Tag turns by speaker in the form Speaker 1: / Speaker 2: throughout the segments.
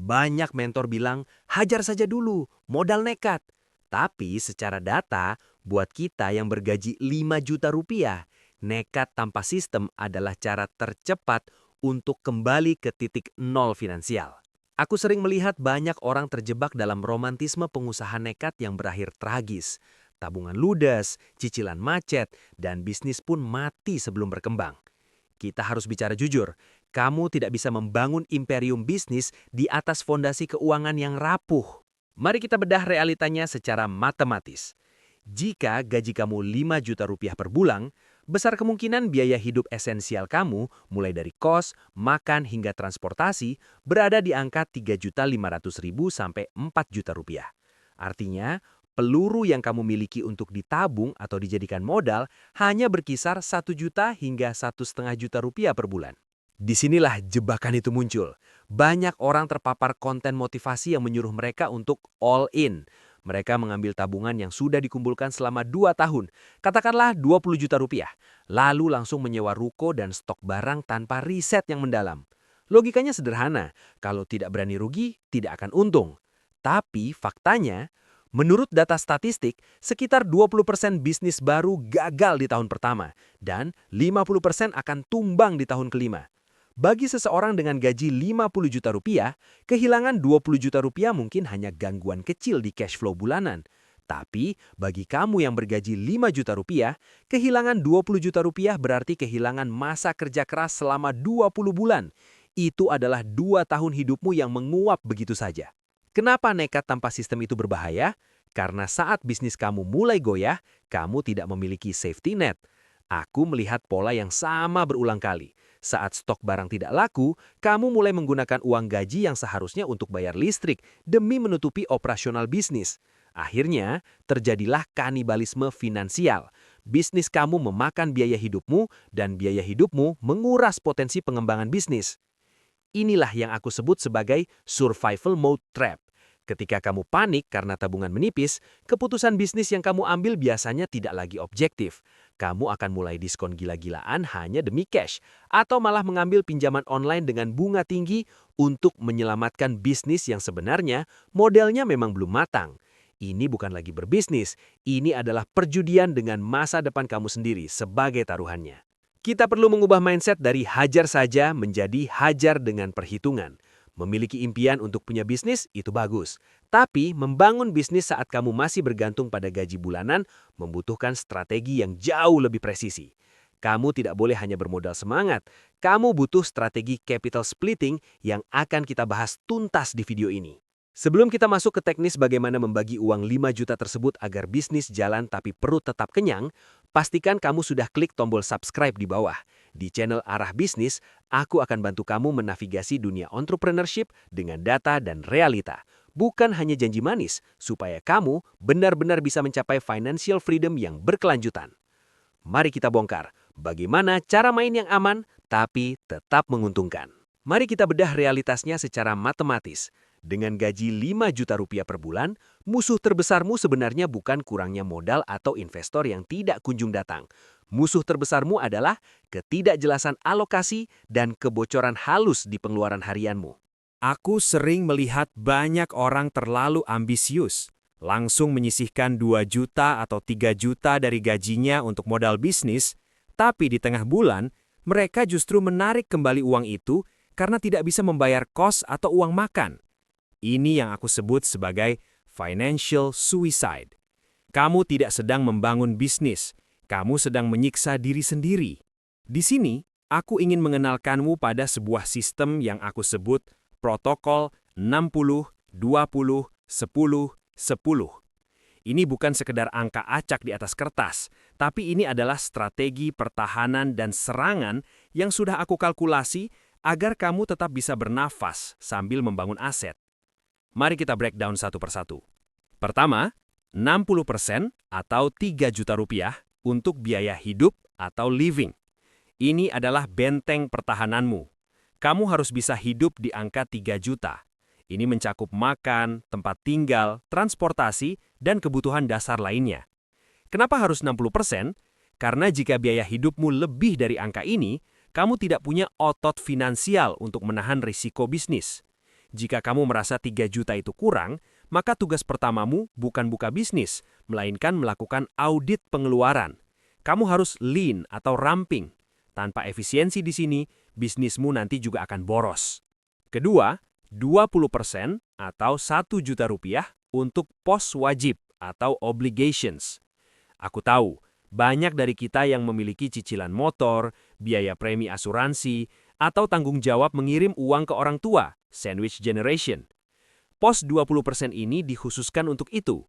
Speaker 1: Banyak mentor bilang, hajar saja dulu, modal nekat. Tapi secara data, buat kita yang bergaji 5 juta rupiah, nekat tanpa sistem adalah cara tercepat untuk kembali ke titik nol finansial. Aku sering melihat banyak orang terjebak dalam romantisme pengusaha nekat yang berakhir tragis. Tabungan ludes, cicilan macet, dan bisnis pun mati sebelum berkembang. Kita harus bicara jujur, kamu tidak bisa membangun imperium bisnis di atas fondasi keuangan yang rapuh. Mari kita bedah realitanya secara matematis. Jika gaji kamu 5 juta rupiah per bulan, besar kemungkinan biaya hidup esensial kamu, mulai dari kos, makan, hingga transportasi, berada di angka 3.500.000 sampai 4 juta rupiah. Artinya, peluru yang kamu miliki untuk ditabung atau dijadikan modal hanya berkisar 1 juta hingga 1,5 juta rupiah per bulan. Disinilah jebakan itu muncul. Banyak orang terpapar konten motivasi yang menyuruh mereka untuk all in. Mereka mengambil tabungan yang sudah dikumpulkan selama 2 tahun, katakanlah 20 juta rupiah, lalu langsung menyewa ruko dan stok barang tanpa riset yang mendalam. Logikanya sederhana, kalau tidak berani rugi, tidak akan untung. Tapi faktanya, menurut data statistik, sekitar 20% bisnis baru gagal di tahun pertama, dan 50% akan tumbang di tahun kelima. Bagi seseorang dengan gaji 50 juta rupiah, kehilangan 20 juta rupiah mungkin hanya gangguan kecil di cash flow bulanan. Tapi bagi kamu yang bergaji 5 juta rupiah, kehilangan 20 juta rupiah berarti kehilangan masa kerja keras selama 20 bulan. Itu adalah 2 tahun hidupmu yang menguap begitu saja. Kenapa nekat tanpa sistem itu berbahaya? Karena saat bisnis kamu mulai goyah, kamu tidak memiliki safety net. Aku melihat pola yang sama berulang kali. Saat stok barang tidak laku, kamu mulai menggunakan uang gaji yang seharusnya untuk bayar listrik demi menutupi operasional bisnis. Akhirnya, terjadilah kanibalisme finansial. Bisnis kamu memakan biaya hidupmu dan biaya hidupmu menguras potensi pengembangan bisnis. Inilah yang aku sebut sebagai survival mode trap. Ketika kamu panik karena tabungan menipis, keputusan bisnis yang kamu ambil biasanya tidak lagi objektif. Kamu akan mulai diskon gila-gilaan hanya demi cash, atau malah mengambil pinjaman online dengan bunga tinggi untuk menyelamatkan bisnis yang sebenarnya modelnya memang belum matang. Ini bukan lagi berbisnis, ini adalah perjudian dengan masa depan kamu sendiri sebagai taruhannya. Kita perlu mengubah mindset dari hajar saja menjadi hajar dengan perhitungan. Memiliki impian untuk punya bisnis itu bagus, tapi membangun bisnis saat kamu masih bergantung pada gaji bulanan membutuhkan strategi yang jauh lebih presisi. Kamu tidak boleh hanya bermodal semangat, kamu butuh strategi capital splitting yang akan kita bahas tuntas di video ini. Sebelum kita masuk ke teknis bagaimana membagi uang 5 juta tersebut agar bisnis jalan tapi perut tetap kenyang, pastikan kamu sudah klik tombol subscribe di bawah. Di channel Arah Bisnis, aku akan bantu kamu menavigasi dunia entrepreneurship dengan data dan realita. Bukan hanya janji manis, supaya kamu benar-benar bisa mencapai financial freedom yang berkelanjutan. Mari kita bongkar bagaimana cara main yang aman tapi tetap menguntungkan. Mari kita bedah realitasnya secara matematis. Dengan gaji 5 juta rupiah per bulan, musuh terbesarmu sebenarnya bukan kurangnya modal atau investor yang tidak kunjung datang. Musuh terbesarmu adalah ketidakjelasan alokasi dan kebocoran halus di pengeluaran harianmu. Aku sering melihat banyak orang terlalu ambisius, langsung menyisihkan 2 juta atau 3 juta dari gajinya untuk modal bisnis, tapi di tengah bulan, mereka justru menarik kembali uang itu karena tidak bisa membayar kos atau uang makan. Ini yang aku sebut sebagai financial suicide. Kamu tidak sedang membangun bisnis, kamu sedang menyiksa diri sendiri. Di sini, aku ingin mengenalkanmu pada sebuah sistem yang aku sebut protokol 60, 20, 10, 10. Ini bukan sekedar angka acak di atas kertas, tapi ini adalah strategi pertahanan dan serangan yang sudah aku kalkulasi agar kamu tetap bisa bernafas sambil membangun aset. Mari kita breakdown satu persatu. Pertama, 60% atau 3 juta rupiah untuk biaya hidup atau living. Ini adalah benteng pertahananmu. Kamu harus bisa hidup di angka 3 juta. Ini mencakup makan, tempat tinggal, transportasi, dan kebutuhan dasar lainnya. Kenapa harus 60%? Karena jika biaya hidupmu lebih dari angka ini, kamu tidak punya otot finansial untuk menahan risiko bisnis.
Speaker 2: Jika kamu merasa 3 juta itu kurang, maka tugas pertamamu bukan buka bisnis, melainkan melakukan audit pengeluaran. Kamu harus lean atau ramping. Tanpa efisiensi di sini, bisnismu nanti juga akan boros. Kedua, 20% atau 1 juta rupiah untuk pos wajib atau obligations. Aku tahu, banyak dari kita yang memiliki cicilan motor, biaya premi asuransi, atau tanggung jawab mengirim uang ke orang tua, sandwich generation. Pos 20% ini dikhususkan untuk itu.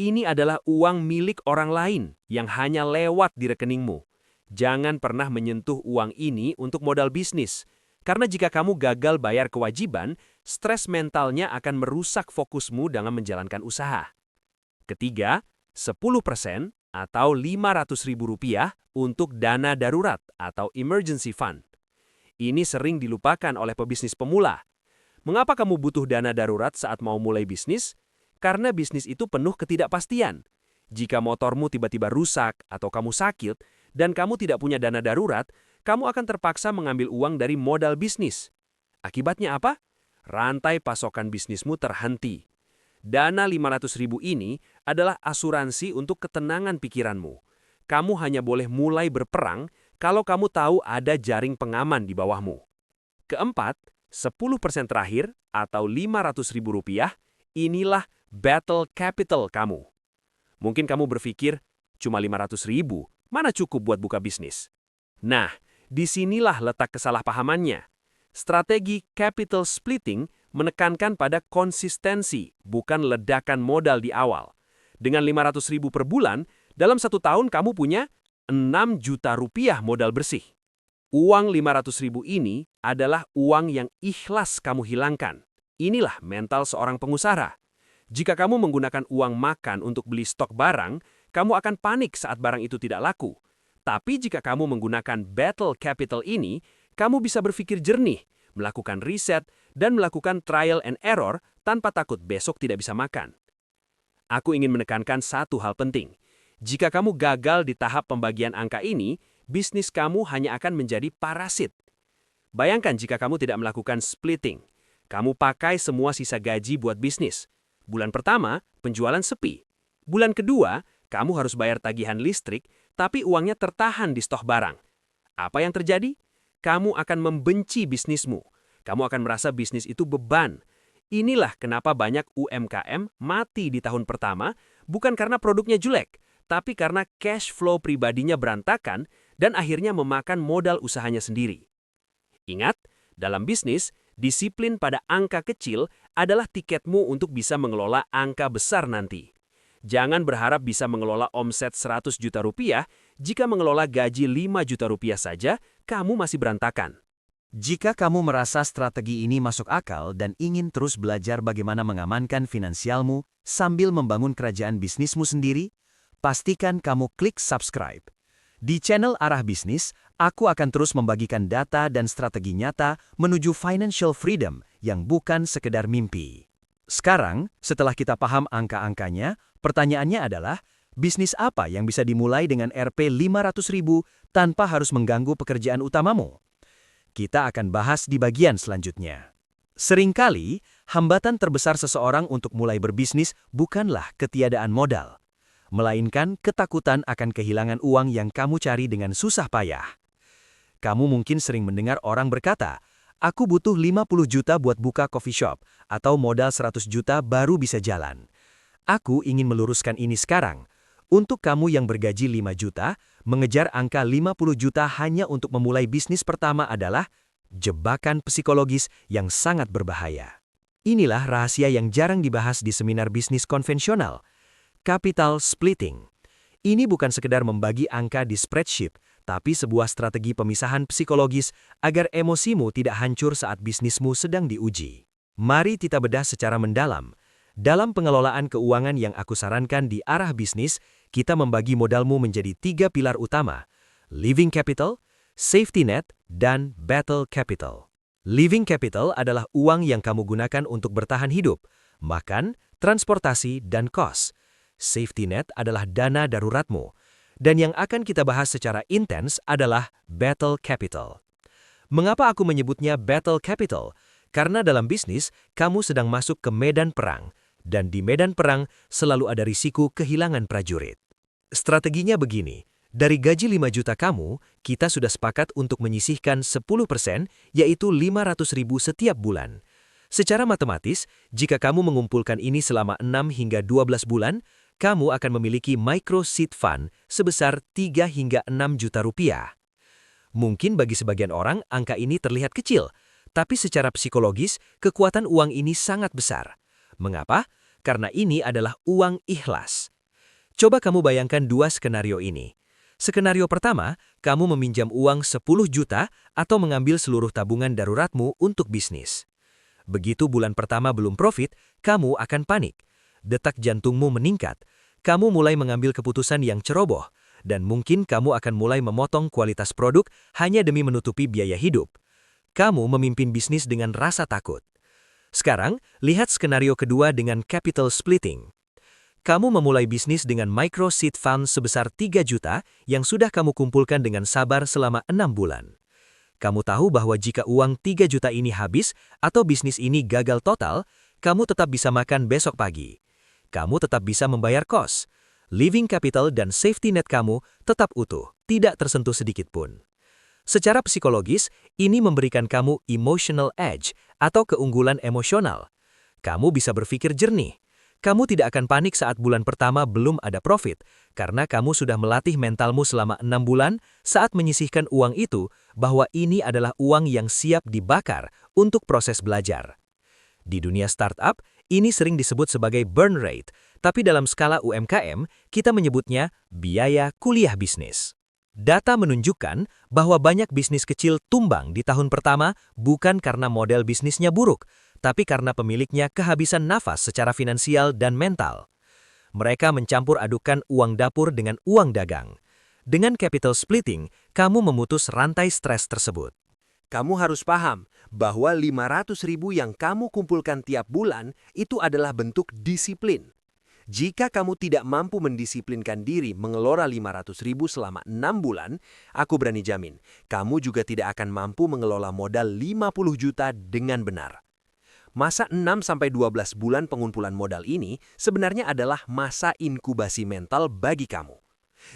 Speaker 2: Ini adalah uang milik orang lain yang hanya lewat di rekeningmu. Jangan pernah menyentuh uang ini untuk modal bisnis. Karena jika kamu gagal bayar kewajiban, stres mentalnya akan merusak fokusmu dalam menjalankan usaha. Ketiga, 10% atau Rp500.000 untuk dana darurat atau emergency fund. Ini sering dilupakan oleh pebisnis pemula. Mengapa kamu butuh dana darurat saat mau mulai bisnis? Karena bisnis itu penuh ketidakpastian. Jika motormu tiba-tiba rusak atau kamu sakit dan kamu tidak punya dana darurat, kamu akan terpaksa mengambil uang dari modal bisnis. Akibatnya apa? Rantai pasokan bisnismu terhenti. Dana Rp500.000 ini adalah asuransi untuk ketenangan pikiranmu. Kamu hanya boleh mulai berperang kalau kamu tahu ada jaring pengaman di bawahmu. Keempat, 10% terakhir atau Rp500.000, inilah battle capital kamu. Mungkin kamu berpikir, cuma 500.000, mana cukup buat buka bisnis? Nah, disinilah letak kesalahpahamannya. Strategi capital splitting menekankan pada konsistensi, bukan ledakan modal di awal. Dengan 500.000 per bulan, dalam 1 tahun kamu punya 6 juta rupiah modal bersih. Uang 500.000 ini adalah uang yang ikhlas kamu hilangkan. Inilah mental seorang pengusaha. Jika kamu menggunakan uang makan untuk beli stok barang, kamu akan panik saat barang itu tidak laku. Tapi jika kamu menggunakan battle capital ini, kamu bisa berpikir jernih, melakukan riset, dan melakukan trial and error tanpa takut besok tidak bisa makan. Aku ingin menekankan satu hal penting. Jika kamu gagal di tahap pembagian angka ini, bisnis kamu hanya akan menjadi parasit. Bayangkan jika kamu tidak melakukan splitting. Kamu pakai semua sisa gaji buat bisnis. Bulan pertama, penjualan sepi. Bulan kedua, kamu harus bayar tagihan listrik, tapi uangnya tertahan di stok barang. Apa yang terjadi? Kamu akan membenci bisnismu. Kamu akan merasa bisnis itu beban. Inilah kenapa banyak UMKM mati di tahun pertama, bukan karena produknya jelek, tapi karena cash flow pribadinya berantakan dan akhirnya memakan modal usahanya sendiri. Ingat, dalam bisnis, disiplin pada angka kecil adalah tiketmu untuk bisa mengelola angka besar nanti. Jangan berharap bisa mengelola omset 100 juta rupiah, jika mengelola gaji 5 juta rupiah saja, kamu masih berantakan.
Speaker 1: Jika kamu merasa strategi ini masuk akal dan ingin terus belajar bagaimana mengamankan finansialmu sambil membangun kerajaan bisnismu sendiri, pastikan kamu klik subscribe. Di channel Arah Bisnis, aku akan terus membagikan data dan strategi nyata menuju financial freedom yang bukan sekedar mimpi. Sekarang, setelah kita paham angka-angkanya, pertanyaannya adalah, bisnis apa yang bisa dimulai dengan Rp 500.000 tanpa harus mengganggu pekerjaan utamamu? Kita akan bahas di bagian selanjutnya. Seringkali, hambatan terbesar seseorang untuk mulai berbisnis bukanlah ketiadaan modal, melainkan ketakutan akan kehilangan uang yang kamu cari dengan susah payah. Kamu mungkin sering mendengar orang berkata, "Aku butuh 50 juta buat buka coffee shop," atau modal 100 juta baru bisa jalan. Aku ingin meluruskan ini sekarang. Untuk kamu yang bergaji 5 juta, mengejar angka 50 juta hanya untuk memulai bisnis pertama adalah jebakan psikologis yang sangat berbahaya. Inilah rahasia yang jarang dibahas di seminar bisnis konvensional. Capital splitting. Ini bukan sekedar membagi angka di spreadsheet, tapi sebuah strategi pemisahan psikologis agar emosimu tidak hancur saat bisnismu sedang diuji. Mari kita bedah secara mendalam. Dalam pengelolaan keuangan yang aku sarankan di Arah Bisnis, kita membagi modalmu menjadi 3 pilar utama: living capital, safety net, dan battle capital. Living capital adalah uang yang kamu gunakan untuk bertahan hidup, makan, transportasi, dan kos. Safety net adalah dana daruratmu. Dan yang akan kita bahas secara intens adalah battle capital. Mengapa aku menyebutnya battle capital? Karena dalam bisnis, kamu sedang masuk ke medan perang, dan di medan perang selalu ada risiko kehilangan prajurit. Strateginya begini, dari gaji 5 juta kamu, kita sudah sepakat untuk menyisihkan 10%, yaitu 500.000 setiap bulan. Secara matematis, jika kamu mengumpulkan ini selama 6 hingga 12 bulan, kamu akan memiliki micro seed fund sebesar 3 hingga 6 juta rupiah. Mungkin bagi sebagian orang angka ini terlihat kecil, tapi secara psikologis, kekuatan uang ini sangat besar. Mengapa? Karena ini adalah uang ikhlas. Coba kamu bayangkan dua skenario ini. Skenario pertama, kamu meminjam uang 10 juta atau mengambil seluruh tabungan daruratmu untuk bisnis. Begitu bulan pertama belum profit, kamu akan panik. Detak jantungmu meningkat. Kamu mulai mengambil keputusan yang ceroboh, dan mungkin kamu akan mulai memotong kualitas produk hanya demi menutupi biaya hidup. Kamu memimpin bisnis dengan rasa takut. Sekarang, lihat skenario kedua dengan capital splitting. Kamu memulai bisnis dengan micro seed fund sebesar 3 juta yang sudah kamu kumpulkan dengan sabar selama 6 bulan. Kamu tahu bahwa jika uang 3 juta ini habis atau bisnis ini gagal total, kamu tetap bisa makan besok pagi. Kamu tetap bisa membayar kos. Living capital dan safety net kamu tetap utuh, tidak tersentuh sedikit pun. Secara psikologis, ini memberikan kamu emotional edge atau keunggulan emosional. Kamu bisa berpikir jernih. Kamu tidak akan panik saat bulan pertama belum ada profit, karena kamu sudah melatih mentalmu selama 6 bulan saat menyisihkan uang itu bahwa ini adalah uang yang siap dibakar untuk proses belajar. Di dunia startup, ini sering disebut sebagai burn rate, tapi dalam skala UMKM, kita menyebutnya biaya kuliah bisnis. Data menunjukkan bahwa banyak bisnis kecil tumbang di tahun pertama bukan karena model bisnisnya buruk, tapi karena pemiliknya kehabisan nafas secara finansial dan mental. Mereka mencampur adukan uang dapur dengan uang dagang. Dengan capital splitting, kamu memutus rantai stres tersebut.
Speaker 2: Kamu harus paham bahwa 500.000 yang kamu kumpulkan tiap bulan itu adalah bentuk disiplin. Jika kamu tidak mampu mendisiplinkan diri mengelola 500.000 selama 6 bulan, aku berani jamin, kamu juga tidak akan mampu mengelola modal 50 juta dengan benar. Masa 6-12 bulan pengumpulan modal ini sebenarnya adalah masa inkubasi mental bagi kamu.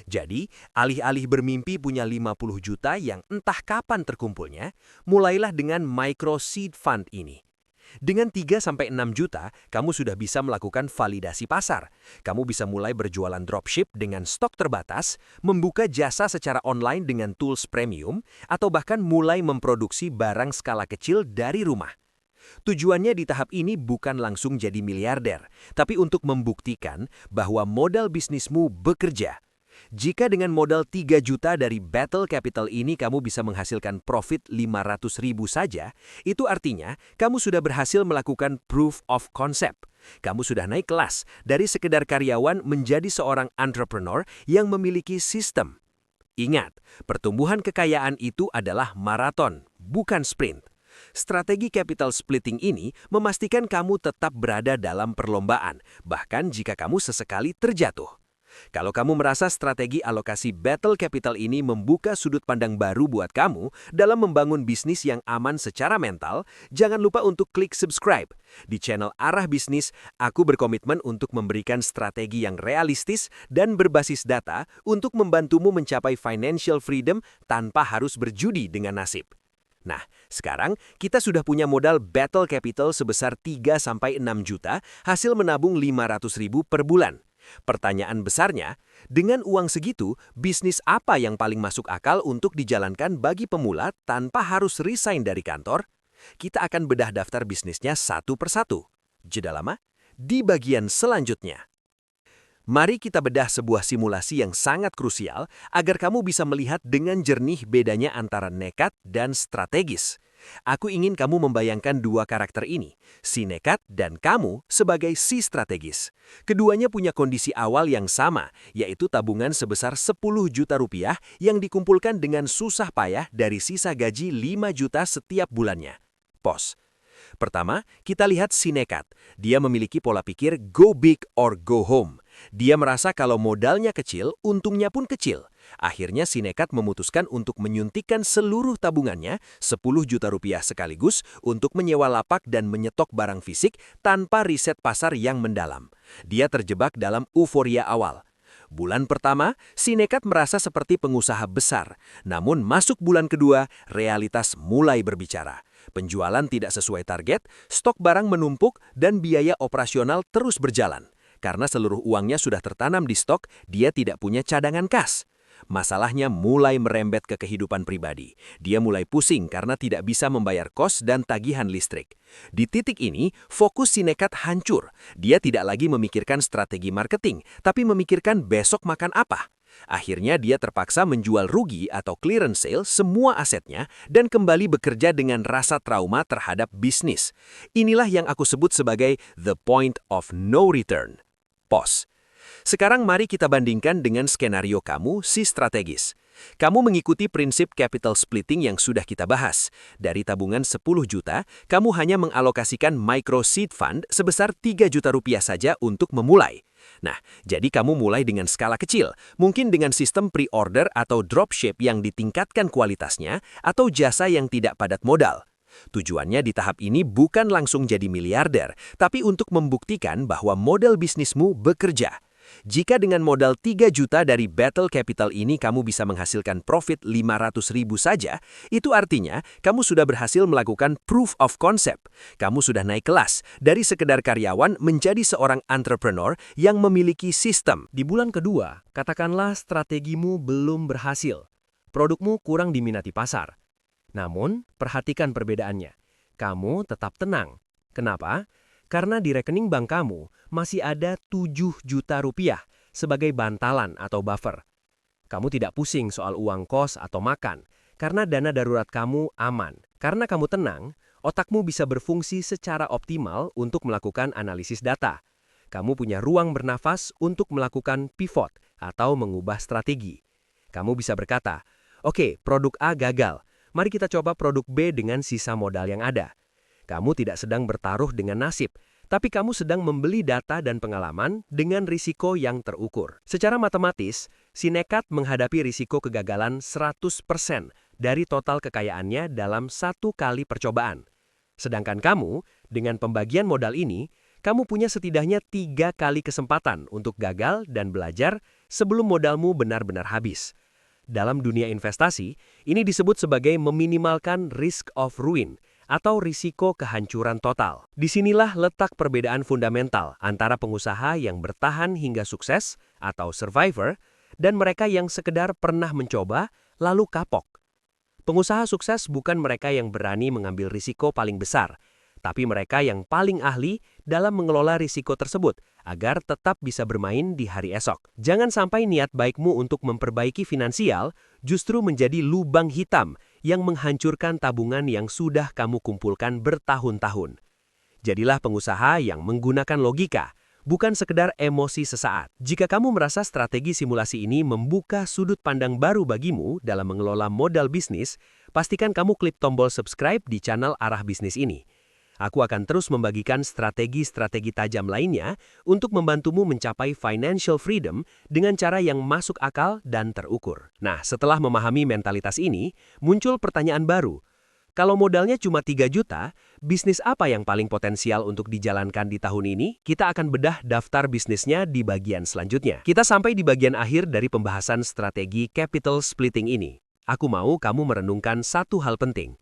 Speaker 2: Jadi, alih-alih bermimpi punya 50 juta yang entah kapan terkumpulnya, mulailah dengan micro seed fund ini. Dengan 3-6 juta, kamu sudah bisa melakukan validasi pasar. Kamu bisa mulai berjualan dropship dengan stok terbatas, membuka jasa secara online dengan tools premium, atau bahkan mulai memproduksi barang skala kecil dari rumah. Tujuannya di tahap ini bukan langsung jadi miliarder, tapi untuk membuktikan bahwa modal bisnismu bekerja. Jika dengan modal 3 juta dari Battle Capital ini kamu bisa menghasilkan profit 500.000 saja, itu artinya kamu sudah berhasil melakukan proof of concept. Kamu sudah naik kelas dari sekedar karyawan menjadi seorang entrepreneur yang memiliki sistem. Ingat, pertumbuhan kekayaan itu adalah maraton, bukan sprint. Strategi capital splitting ini memastikan kamu tetap berada dalam perlombaan, bahkan jika kamu sesekali terjatuh. Kalau kamu merasa strategi alokasi Battle Capital ini membuka sudut pandang baru buat kamu dalam membangun bisnis yang aman secara mental, jangan lupa untuk klik subscribe. Di channel Arah Bisnis, aku berkomitmen untuk memberikan strategi yang realistis dan berbasis data untuk membantumu mencapai financial freedom tanpa harus berjudi dengan nasib. Nah, sekarang kita sudah punya modal Battle Capital sebesar 3-6 juta hasil menabung 500.000 per bulan. Pertanyaan besarnya, dengan uang segitu, bisnis apa yang paling masuk akal untuk dijalankan bagi pemula tanpa harus resign dari kantor? Kita akan bedah daftar bisnisnya satu persatu. Jeda lama? Di bagian selanjutnya. Mari kita bedah sebuah simulasi yang sangat krusial agar kamu bisa melihat dengan jernih bedanya antara nekat dan strategis. Aku ingin kamu membayangkan dua karakter ini, si nekat dan kamu sebagai si strategis. Keduanya punya kondisi awal yang sama, yaitu tabungan sebesar 10 juta rupiah yang dikumpulkan dengan susah payah dari sisa gaji 5 juta setiap bulannya. Pos. Pertama, kita lihat si nekat. Dia memiliki pola pikir go big or go home. Dia merasa kalau modalnya kecil, untungnya pun kecil. Akhirnya si nekat memutuskan untuk menyuntikkan seluruh tabungannya 10 juta rupiah sekaligus untuk menyewa lapak dan menyetok barang fisik tanpa riset pasar yang mendalam. Dia terjebak dalam euforia awal. Bulan pertama, si nekat merasa seperti pengusaha besar. Namun masuk bulan kedua, realitas mulai berbicara. Penjualan tidak sesuai target, stok barang menumpuk, dan biaya operasional terus berjalan. Karena seluruh uangnya sudah tertanam di stok, dia tidak punya cadangan kas. Masalahnya mulai merembet ke kehidupan pribadi. Dia mulai pusing karena tidak bisa membayar kos dan tagihan listrik. Di titik ini, fokus si nekat hancur. Dia tidak lagi memikirkan strategi marketing, tapi memikirkan besok makan apa. Akhirnya dia terpaksa menjual rugi atau clearance sale semua asetnya dan kembali bekerja dengan rasa trauma terhadap bisnis. Inilah yang aku sebut sebagai the point of no return. POS. Sekarang mari kita bandingkan dengan skenario kamu, si strategis. Kamu mengikuti prinsip capital splitting yang sudah kita bahas. Dari tabungan 10 juta, kamu hanya mengalokasikan micro seed fund sebesar 3 juta rupiah saja untuk memulai. Nah, jadi kamu mulai dengan skala kecil, mungkin dengan sistem pre-order atau dropship yang ditingkatkan kualitasnya, atau jasa yang tidak padat modal. Tujuannya di tahap ini bukan langsung jadi miliarder, tapi untuk membuktikan bahwa model bisnismu bekerja. Jika dengan modal 3 juta dari Battle Capital ini kamu bisa menghasilkan profit 500.000 saja, itu artinya kamu sudah berhasil melakukan proof of concept. Kamu sudah naik kelas dari sekedar karyawan menjadi seorang entrepreneur yang memiliki sistem.
Speaker 1: Di bulan kedua, katakanlah strategimu belum berhasil. Produkmu kurang diminati pasar. Namun, perhatikan perbedaannya. Kamu tetap tenang. Kenapa? Karena di rekening bank kamu masih ada 7 juta rupiah sebagai bantalan atau buffer. Kamu tidak pusing soal uang kos atau makan, karena dana darurat kamu aman. Karena kamu tenang, otakmu bisa berfungsi secara optimal untuk melakukan analisis data. Kamu punya ruang bernafas untuk melakukan pivot atau mengubah strategi. Kamu bisa berkata, oke, produk A gagal. Mari kita coba produk B dengan sisa modal yang ada. Kamu tidak sedang bertaruh dengan nasib, tapi kamu sedang membeli data dan pengalaman dengan risiko yang terukur. Secara matematis, si nekat menghadapi risiko kegagalan 100% dari total kekayaannya dalam satu kali percobaan. Sedangkan kamu, dengan pembagian modal ini, kamu punya setidaknya 3 kali kesempatan untuk gagal dan belajar sebelum modalmu benar-benar habis. Dalam dunia investasi, ini disebut sebagai meminimalkan risk of ruin atau risiko kehancuran total. Disinilah letak perbedaan fundamental antara pengusaha yang bertahan hingga sukses atau survivor dan mereka yang sekedar pernah mencoba lalu kapok. Pengusaha sukses bukan mereka yang berani mengambil risiko paling besar, tapi mereka yang paling ahli dalam mengelola risiko tersebut agar tetap bisa bermain di hari esok. Jangan sampai niat baikmu untuk memperbaiki finansial justru menjadi lubang hitam yang menghancurkan tabungan yang sudah kamu kumpulkan bertahun-tahun. Jadilah pengusaha yang menggunakan logika, bukan sekedar emosi sesaat. Jika kamu merasa strategi simulasi ini membuka sudut pandang baru bagimu dalam mengelola modal bisnis, pastikan kamu klik tombol subscribe di channel Arah Bisnis ini. Aku akan terus membagikan strategi-strategi tajam lainnya untuk membantumu mencapai financial freedom dengan cara yang masuk akal dan terukur. Nah, setelah memahami mentalitas ini, muncul pertanyaan baru. Kalau modalnya cuma 3 juta, bisnis apa yang paling potensial untuk dijalankan di tahun ini? Kita akan bedah daftar bisnisnya di bagian selanjutnya. Kita sampai di bagian akhir dari pembahasan strategi capital splitting ini. Aku mau kamu merenungkan satu hal penting.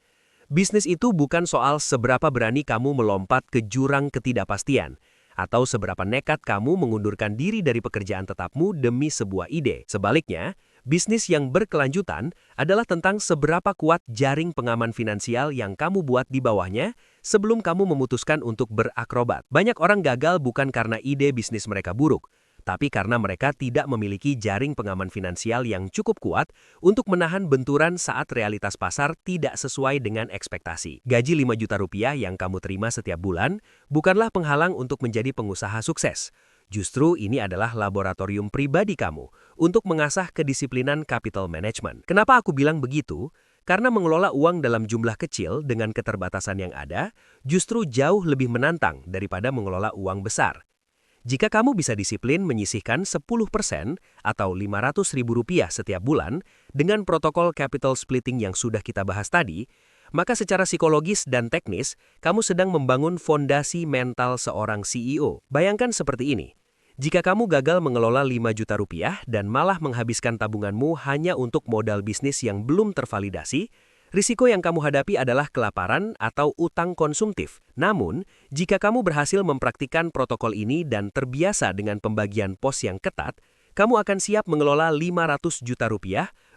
Speaker 1: Bisnis itu bukan soal seberapa berani kamu melompat ke jurang ketidakpastian, atau seberapa nekat kamu mengundurkan diri dari pekerjaan tetapmu demi sebuah ide. Sebaliknya, bisnis yang berkelanjutan adalah tentang seberapa kuat jaring pengaman finansial yang kamu buat di bawahnya sebelum kamu memutuskan untuk berakrobat. Banyak orang gagal bukan karena ide bisnis mereka buruk, tapi karena mereka tidak memiliki jaring pengaman finansial yang cukup kuat untuk menahan benturan saat realitas pasar tidak sesuai dengan ekspektasi. Gaji 5 juta rupiah yang kamu terima setiap bulan bukanlah penghalang untuk menjadi pengusaha sukses. Justru ini adalah laboratorium pribadi kamu untuk mengasah kedisiplinan capital management. Kenapa aku bilang begitu? Karena mengelola uang dalam jumlah kecil dengan keterbatasan yang ada justru jauh lebih menantang daripada mengelola uang besar. Jika kamu bisa disiplin menyisihkan 10% atau Rp500.000 setiap bulan dengan protokol capital splitting yang sudah kita bahas tadi, maka secara psikologis dan teknis, kamu sedang membangun fondasi mental seorang CEO. Bayangkan seperti ini. Jika kamu gagal mengelola Rp5 juta dan malah menghabiskan tabunganmu hanya untuk modal bisnis yang belum tervalidasi, risiko yang kamu hadapi adalah kelaparan atau utang konsumtif. Namun, jika kamu berhasil mempraktikkan protokol ini dan terbiasa dengan pembagian pos yang ketat, kamu akan siap mengelola Rp500 juta,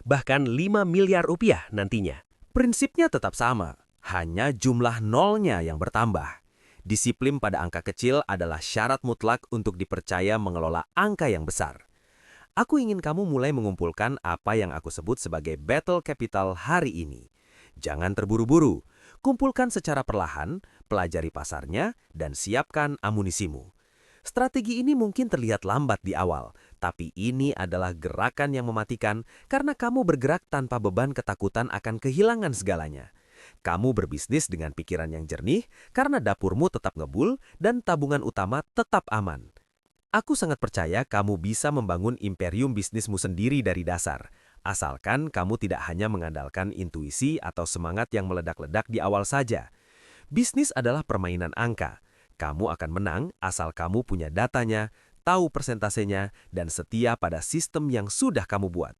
Speaker 1: bahkan Rp5 miliar nantinya.
Speaker 3: Prinsipnya tetap sama, hanya jumlah nolnya yang bertambah. Disiplin pada angka kecil adalah syarat mutlak untuk dipercaya mengelola angka yang besar. Aku ingin kamu mulai mengumpulkan apa yang aku sebut sebagai battle capital hari ini. Jangan terburu-buru, kumpulkan secara perlahan, pelajari pasarnya, dan siapkan amunisimu. Strategi ini mungkin terlihat lambat di awal, tapi ini adalah gerakan yang mematikan karena kamu bergerak tanpa beban ketakutan akan kehilangan segalanya. Kamu berbisnis dengan pikiran yang jernih karena dapurmu tetap ngebul dan tabungan utama tetap aman. Aku sangat percaya kamu bisa membangun imperium bisnismu sendiri dari dasar, asalkan kamu tidak hanya mengandalkan intuisi atau semangat yang meledak-ledak di awal saja. Bisnis adalah permainan angka. Kamu akan menang asal kamu punya datanya, tahu persentasenya, dan setia pada sistem yang sudah kamu buat.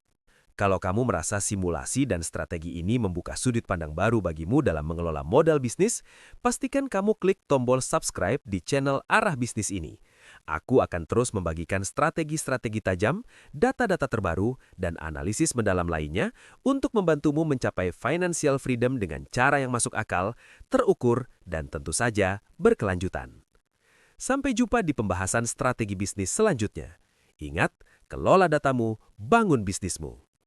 Speaker 3: Kalau kamu merasa simulasi dan strategi ini membuka sudut pandang baru bagimu dalam mengelola modal bisnis, pastikan kamu klik tombol subscribe di channel Arah Bisnis ini. Aku akan terus membagikan strategi-strategi tajam, data-data terbaru, dan analisis mendalam lainnya untuk membantumu mencapai financial freedom dengan cara yang masuk akal, terukur, dan tentu saja berkelanjutan. Sampai jumpa di pembahasan strategi bisnis selanjutnya. Ingat, kelola datamu, bangun bisnismu.